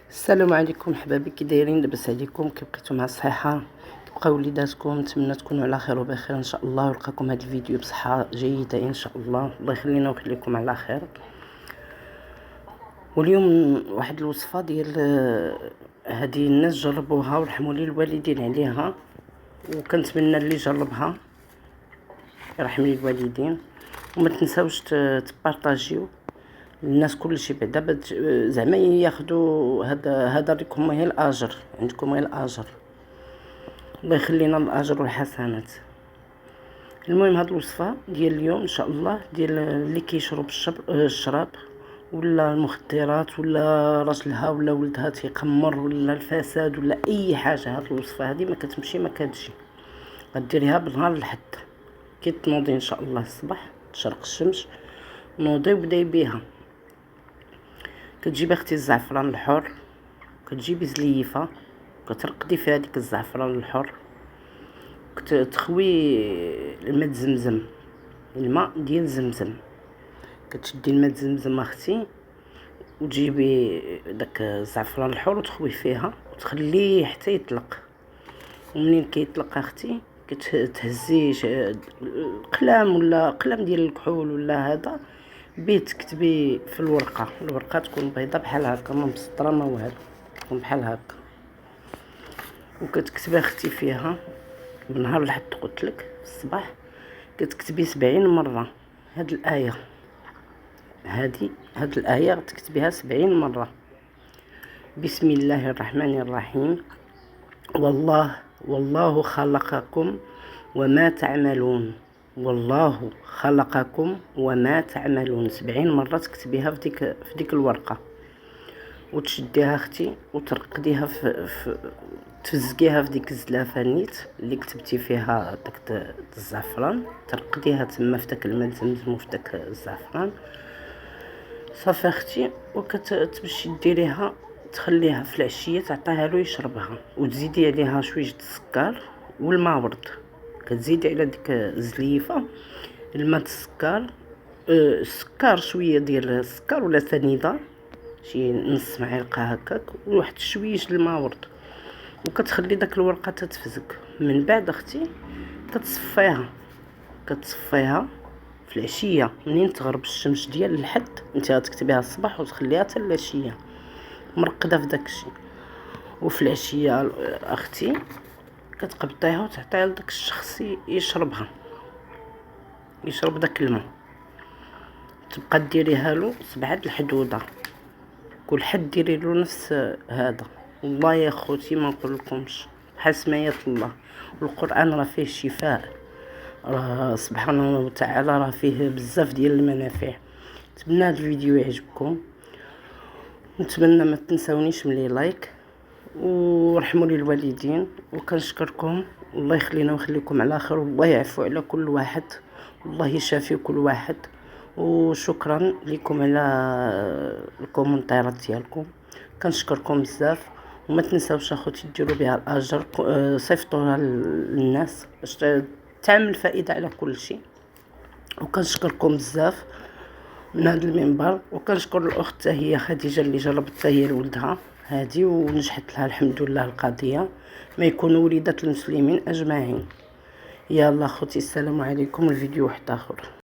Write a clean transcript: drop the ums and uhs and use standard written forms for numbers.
السلام عليكم حبابي، كي دايرين؟ لاباس عليكم؟ كي بقيتو مع الصحه؟ تبقاو وليداتكم؟ نتمنى تكونوا على خير وبخير ان شاء الله، ونلقاكم هذا الفيديو بصحه جيده ان شاء الله. الله يخلينا ويخليكم على خير. واليوم واحد الوصفه ديال هذه الناس جربوها ورحموا لي الوالدين عليها، وكنتمنى اللي جربها يرحم لي الوالدين. وما تنساوش تبارطاجيو الناس كلشي بعدا زعما ياخذوا هذا لكم غير الاجر، عندكم غير الاجر. الله يخلينا الاجر والحسنات. المهم هاد الوصفه ديال اليوم ان شاء الله ديال اللي كيشرب الشراب ولا المخدرات ولا راجلها ولا ولدها تيقمر ولا الفساد ولا اي حاجه، هاد الوصفه هذه ما كتمشي ما كتجي. غديريها بالنهار الحد كي تنوضي ان شاء الله الصباح تشرق الشمس، نوضي وبداي بها. كتجيبي اختي الزعفران الحر، كتجيبي زليفه كترقدي فيها ديك الزعفران الحر، كتخوي الماء زمزم، الماء ديال زمزم. كتشدي الماء زمزم اختي وتجيبي داك الزعفران الحر وتخويه فيها وتخليه حتى يطلق. ومنين كيطلق اختي كتهزي قلم ولا قلم ديال الكحول ولا هذا بيه تكتبي في الورقه تكون بيضه بحال هكا، ما مسطره ما والو، تكون بحال هكا. وكتكتبي اختي فيها من نهار الحد قلت لك في الصباح كتكتبي 70 مره هاد الايه. هاد الايه تكتبيها 70 مره. بسم الله الرحمن الرحيم، والله خلقكم وما تعملون، والله خلقكم وما تعملون. 70 مره تكتبيها في ديك الورقه، وتشديها اختي وترقديها في تفزقيها في ديك الزلافه نيت اللي كتبتي فيها داك الزعفران، ترقديها تما في داك الماء زمزم وفي داك الزعفران صافي اختي. وكتمشي ديريها تخليها في العشيه تعطيها له يشربها، وتزيدي عليها شويه السكر والماء ورد. كتزيدي على ديك الزليفه الماء السكر، السكر شويه ديال السكر ولا سنيده شي نص معلقه هكاك وواحد شويش الماء ورد، وكتخلي داك الورقه تتفزق. من بعد اختي كتصفيها في العشيه منين تغرب الشمس ديال الحد. انت غتكتبيها الصباح وتخليها حتى العشيه مرقده في داكشي. وفي العشيه اختي كتقبطيها وتعطيها لداك الشخص يشرب داك الماء. تبقى ديريها له 7 الحدوده، كل حد ديري له نفس هذا. والله يا خوتي ما نقول لكمش بحال سمايات الله، والقران راه فيه شفاء، راه سبحانه وتعالى راه فيه بزاف ديال المنافع. نتمنى هذا الفيديو يعجبكم، نتمنى ما تنساونيش من لايك ورحموا لي الوالدين. وكنشكركم، الله يخلينا ويخليكم على خير، والله يعفو على كل واحد، والله يشافي كل واحد. وشكرا لكم على الكومنتيرات ديالكم، كنشكركم بزاف. وما تنساوش اخوتي ديروا بها الاجر، صيفطوها للناس باش تعمل فائده على كل شيء. وكنشكركم بزاف من هذا المنبر. وكنشكر الاخت هي خديجه اللي جربت هي لولدها هذه ونجحت لها الحمد لله القضيه. ما يكونوا وليدات المسلمين اجمعين. يلا اخوتي السلام عليكم، الفيديو واحد اخر.